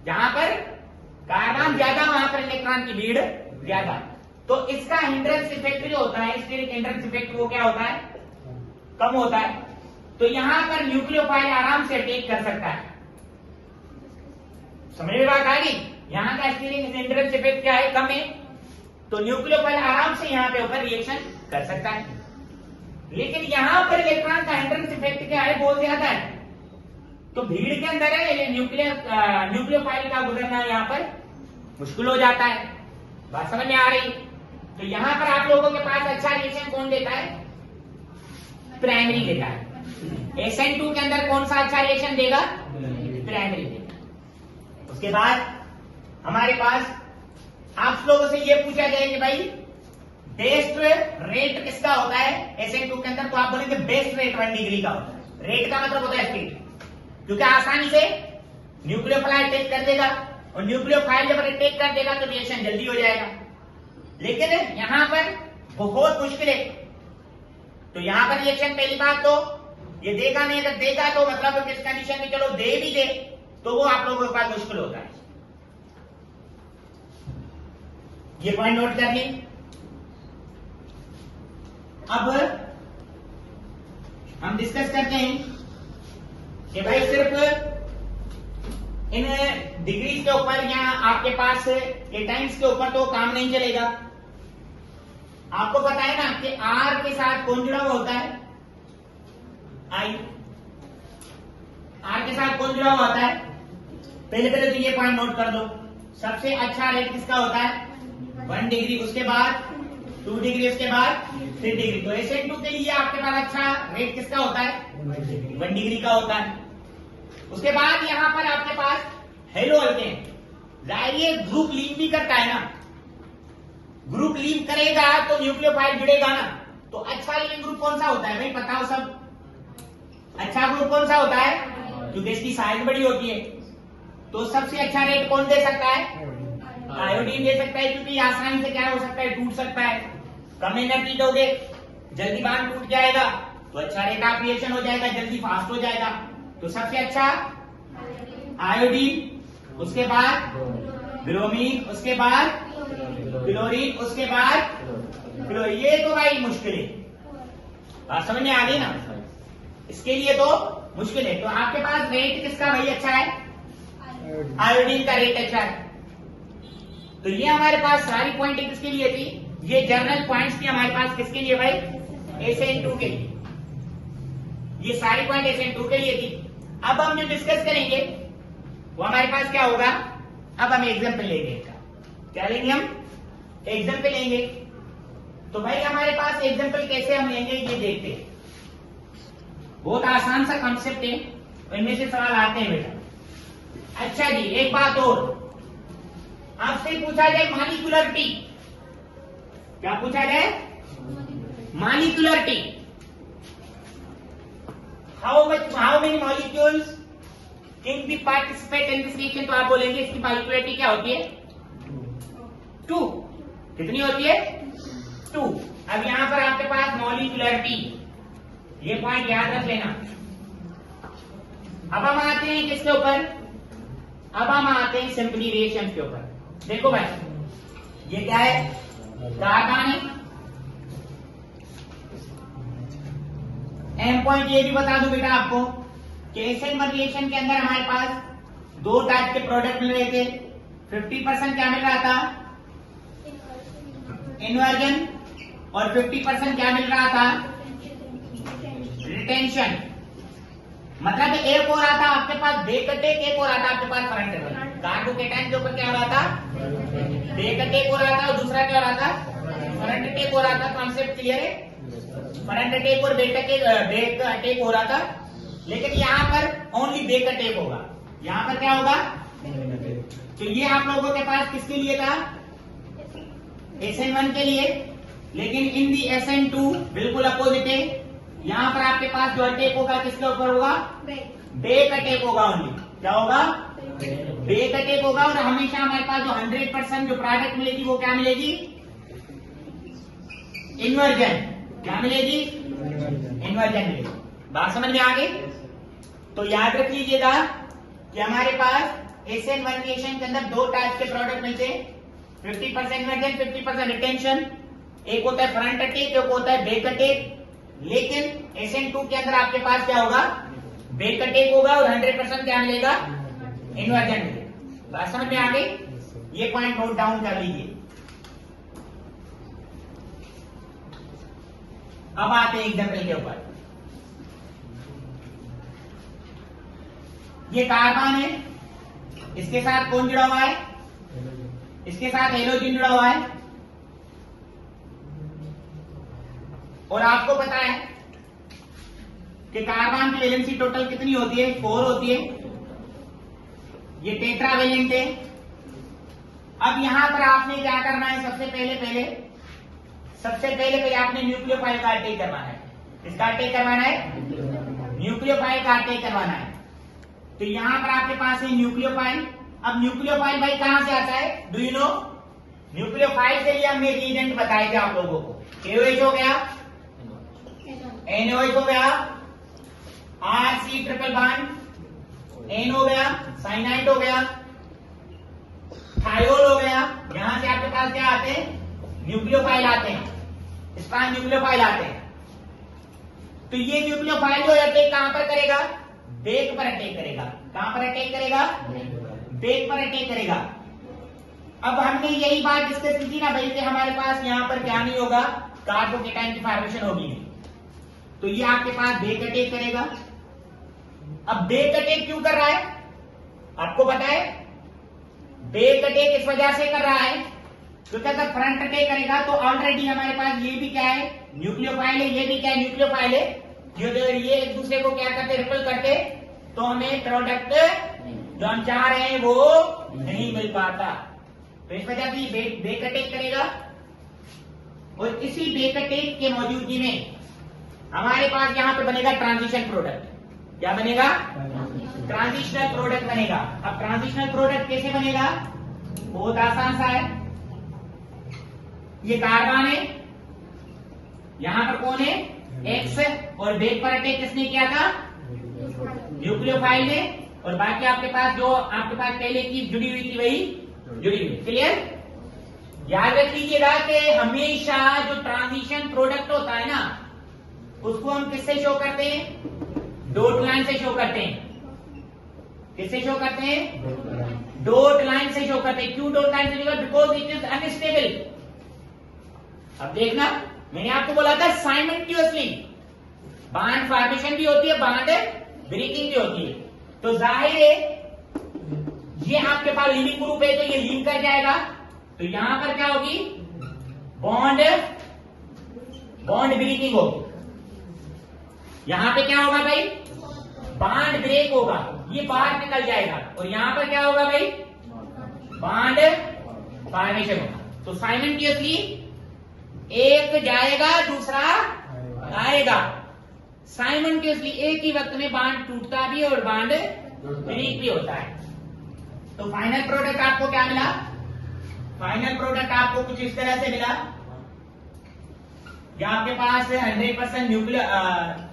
जहां पर कार्बन ज्यादा वहां पर इलेक्ट्रॉन की भीड़ ज्यादा। तो इसका हिंड्रेंस इफेक्ट जो होता है, स्टेरिक हिंड्रेंस इफेक्ट, वो क्या होता है? कम होता है। तो यहां पर न्यूक्लियोफाइल आराम से अटैक कर सकता है। समझ में बात आ गई? यहां का स्टेरिक हिंड्रेंस इफेक्ट क्या है? कम है। तो न्यूक्लियोफाइल आराम से यहां पे ऊपर रिएक्शन कर सकता है। लेकिन यहां पर इलेक्ट्रॉन का हिंड्रेंस इफेक्ट क्या है? बहुत ज्यादा है। तो भीड़ के अंदर है न्यूक्लियोफाइल का गुजरना यहां पर मुश्किल हो जाता है। बात समझ में आ रही? तो यहां पर आप लोगों के पास अच्छा रिएक्शन कौन देता है? प्राइमरी देता है। SN2 के अंदर कौन सा अच्छा रिएक्शन देगा? प्राइमरी देगा। उसके बाद हमारे पास आप लोगों से यह पूछा जाए कि भाई बेस्ट रेट किसका होता है SN2 के अंदर? तो आप बोलेंगे बेस्ट रेट 1 डिग्री का होता है। रेट का मतलब होता है स्पीड, क्योंकि आसानी से न्यूक्लियोफाइल अटैक कर देगा, और न्यूक्लियोफाइल जब अटैक कर देगा तो रिएक्शन जल्दी हो जाएगा। लेकिन यहां पर बहुत मुश्किल है। तो यहां पर रिएक्शन पहली बात तो ये देगा नहीं, अगर देगा तो मतलब किस कंडीशन में, चलो दे भी दे तो वो आप लोगों के पास मुश्किल होता है। ये पॉइंट नोट कर लें। अब हम डिस्कस करते हैं कि भाई सिर्फ इन डिग्रीज के ऊपर या आपके पास ये टाइम्स के ऊपर तो काम नहीं चलेगा। आपको पता है ना कि R के साथ कौन जुड़ा हुआ होता है? I। R के साथ कौन जुड़ा हुआ होता है? पहले तो ये पॉइंट नोट कर दो। सबसे अच्छा रेट किसका होता है? 1 डिग्री, उसके बाद 2 डिग्री, उसके बाद 3 डिग्री। तो SN2 के लिए आपके पास अच्छा रेट किसका होता है? 1 डिग्री का होता है। उसके बाद यहां पर आपके पास हेलो अल्केन, जाहिर ये ग्रुप लीव भी करता है ना। ग्रुप लीव करेगा तो न्यूक्लियोफाइल जुड़ेगा ना। तो अच्छा लीविंग ग्रुप कौन सा होता है भाई? बताओ सब। अच्छा ग्रुप कौन सा होता है? क्योंकि इसकी साइज बड़ी होती है। तो सबसे अच्छा रेट कौन दे सकता है? आयोडीन दे सकता है, क्योंकि आसानी से क्या हो सकता है? टूट सकता है। कम एनर्जी दोगे, जल्दी बांध टूट जाएगा, तो अच्छा रेट ऑफ रिएक्शन हो जाएगा, जल्दी फास्ट हो जाएगा। तो सबसे अच्छा आयोडीन, उसके बाद ब्रोमीन, उसके बाद क्लोरीन, उसके बाद क्लोरीन। ये तो भाई मुश्किल है। बात समझ में आ गई ना? इसके लिए तो मुश्किल है। तो आपके पास रेट किसका भाई अच्छा है? आयोडीन का रेट अच्छा है। तो ये हमारे पास सारी पॉइंट किसके लिए थी? ये जर्नल पॉइंट्स थी हमारे पास किसके लिए भाई? SN2 के लिए। ये सारी पॉइंट SN2 के लिए थी। अब हम जो डिस्कस करेंगे वो हमारे पास क्या होगा? अब हम एग्जाम्पल लेंगे। क्या लेंगे हम? एग्जाम्पल लेंगे। तो भाई हमारे पास एग्जाम्पल कैसे हम लेंगे ये देखते हैं। बहुत आसान सा कॉन्सेप्ट है, इनमें से सवाल आते हैं बेटा। अच्छा जी, एक बात और, आपसे पूछा जाए मॉलिक्यूलरिटी। क्या पूछा जाए? Molecularity. How many molecules can be participate in this reaction? तो आप बोलेंगे इसकी मॉलिक्यूलरिटी क्या होती है? 2। कितनी होती है? 2। अब यहां पर आपके पास मॉलिक्यूलरिटी, ये पॉइंट याद रख लेना। अब हम आते हैं किसके ऊपर? अब हम आते हैं सिंपली रिएक्शन के ऊपर। देखो भाई, ये क्या है? कार्बन है। एम पॉइंट ये भी बता दूं बेटा आपको कि SN1 रिएक्शन के अंदर हमारे पास 2 टाइप के प्रोडक्ट मिल रहे थे। 50% क्या मिल रहा था? इन्वर्जन। और 50% क्या मिल रहा था? रिटेंशन। मतलब एक हो रहा था आपके पास बैक अटैक, एक हो रहा था आपके पास फ्रंट अटैक। कार्बोकेटाइन के ऊपर क्या हो रहा था? बैक अटैक हो रहा था, और दूसरा क्या हो रहा था? फ्रंट अटैक हो रहा था। कॉन्सेप्ट क्लियर है? फ्रंट अटैक और बैक अटैक हो रहा था। लेकिन यहां पर ओनली बैक अटैक होगा। यहां पर क्या होगा? तो ये आप लोगों के पास किसके लिए था? SN1 के लिए। लेकिन इन दी SN2 बिल्कुल अपोजिट है। यहां पर आपके पास जो अटैक होगा किसके ऊपर होगा? बैक अटैक होगा ओनली। क्या होगा? बैक अटैक होगा। और हमेशा हमारे पास जो 100% जो प्रोडक्ट मिलेगी वो क्या मिलेगी? इन्वर्जन। क्या मिलेगी? इन्वर्जन मिलेगी। बात समझ में आ गई? तो याद रख लीजिएगा कि हमारे पास SN1 रिएक्शन के अंदर दो टाइप के प्रोडक्ट मिलते हैं, 50% इन्वर्जन, 50% रिटेंशन। एक होता है फ्रंट अटैक, एक होता है बैक अटैक। लेकिन SN2 के अंदर आपके पास क्या होगा, बैक अटैक होगा और 100% क्या मिलेगा, इन्वर्जन मिलेगा। बात समझ में आ गई? ये पॉइंट नोट डाउन कर लीजिए। अब आते हैं एग्जाम्पल के ऊपर। ये कार्बन है, इसके साथ कौन जुड़ा हुआ है, इसके साथ हेलोजन जुड़ा हुआ है। और आपको पता है कि कार्बन की वैलेंसी टोटल कितनी होती है, 4 होती है। ये टेट्रावेलेंट है। अब यहां पर आपने क्या करना है, सबसे पहले आपने न्यूक्लियोफाइल का अटैक करवाना है। किसका अटैक करवाना है, न्यूक्लियोफाइल का अटैक करवाना है। तो यहां पर आपके पास है न्यूक्लियोफाइल। अब न्यूक्लियोफाइल भाई कहां से आता है, डू यू नो? न्यूक्लियोफाइल के लिए हमने रिएजेंट बताए थे आप लोगों को। KOH हो गया, NOH हो गया, RC ट्रिपल बॉन्ड, N हो गया, साइनाइड हो गया, थायोल हो गया। यहां से आपके पास क्या आते हैं, न्यूक्लियोफाइल आते हैं, स्ट्रॉन्ग न्यूक्लियोफाइल आते हैं। तो ये न्यूक्लियोफाइल जो अटैक कहां पर करेगा, बेक पर अटैक करेगा। कहां पर अटैक करेगा, बेक पर अटैक करेगा। अब हमने यही बात डिस्कस की थी ना भाई कि हमारे पास यहां पर क्या नहीं होगा, कार्बोकेटाइन की फॉर्मेशन होगी। तो ये आपके पास बेक अटैक करेगा। अब बेक अटैक क्यों कर रहा है, आपको पता है? बेक अटैक इस वजह से कर रहा है क्योंकि अगर फ्रंट अटैक करेगा तो ऑलरेडी हमारे पास ये भी क्या है, न्यूक्लियोफाइल है, ये भी क्या है, न्यूक्लियोफाइल है। ये एक दूसरे को क्या करते, रिपल करते, तो हमें प्रोडक्ट जो हम चाह रहे हैं वो नहीं मिल पाता। तो इस वजह से बेक अटैक करेगा। और इसी बेक अटैक के मौजूदगी में हमारे पास यहां पे बनेगा ट्रांजिशन प्रोडक्ट। क्या बनेगा, ट्रांजिशनल प्रोडक्ट बनेगा। अब ट्रांजिशनल प्रोडक्ट कैसे बनेगा, बहुत आसान सा है। ये कार्बन है, यहां पर कौन है, X, और बेक पर अटैक किसने किया था, न्यूक्लियोफाइल ने। और बाकी आपके पास जो आपके पास पहले की जुड़ी हुई थी वही जुड़ी हुई। क्लियर? याद रख लीजिएगा कि हमेशा जो ट्रांजिशन प्रोडक्ट होता है ना, उसको हम किससे शो करते हैं, डॉट लाइन से शो करते हैं। किससे शो करते हैं, डॉट लाइन से शो करते हैं। क्यों डॉट लाइन से? Because it is unstable. अब देखना, मैंने आपको बोला था साइमल्टेनियसली बॉन्ड फॉर्मेशन भी होती है, बॉन्ड ब्रेकिंग भी होती है। तो जाहिर है ये आपके पास लिविंग ग्रुप है तो ये लिंक कर जाएगा। तो यहां पर क्या होगी, बॉन्ड ब्रेकिंग होगी। यहां पे क्या होगा भाई, बॉन्ड ब्रेक होगा, ये बाहर निकल जाएगा। और यहां पर क्या होगा भाई, बॉन्ड फॉर्मेशन होगा। तो साइमल्टेनियसली एक जाएगा दूसरा आएगा। साइमल्टेनियसली एक ही वक्त में बॉन्ड टूटता भी और बॉन्ड ब्रेक भी होता है। तो फाइनल प्रोडक्ट आपको क्या मिला, फाइनल प्रोडक्ट आपको कुछ इस तरह से मिला। या आपके पास 100% न्यूक्लियर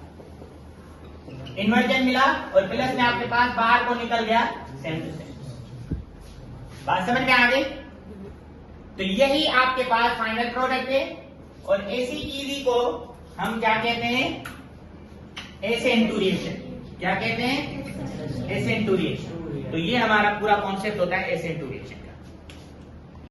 इन्वर्जन मिला और प्लस में आपके पास बाहर को निकल गया सेम टू सेम। बात समझ में आ गई? तो यही आपके पास फाइनल प्रोडक्ट है। और ऐसी चीज को हम क्या कहते हैं, SN2 रिएक्शन। क्या कहते हैं, SN2 रिएक्शन। तो ये हमारा पूरा कॉन्सेप्ट होता है SN2 रिएक्शन का।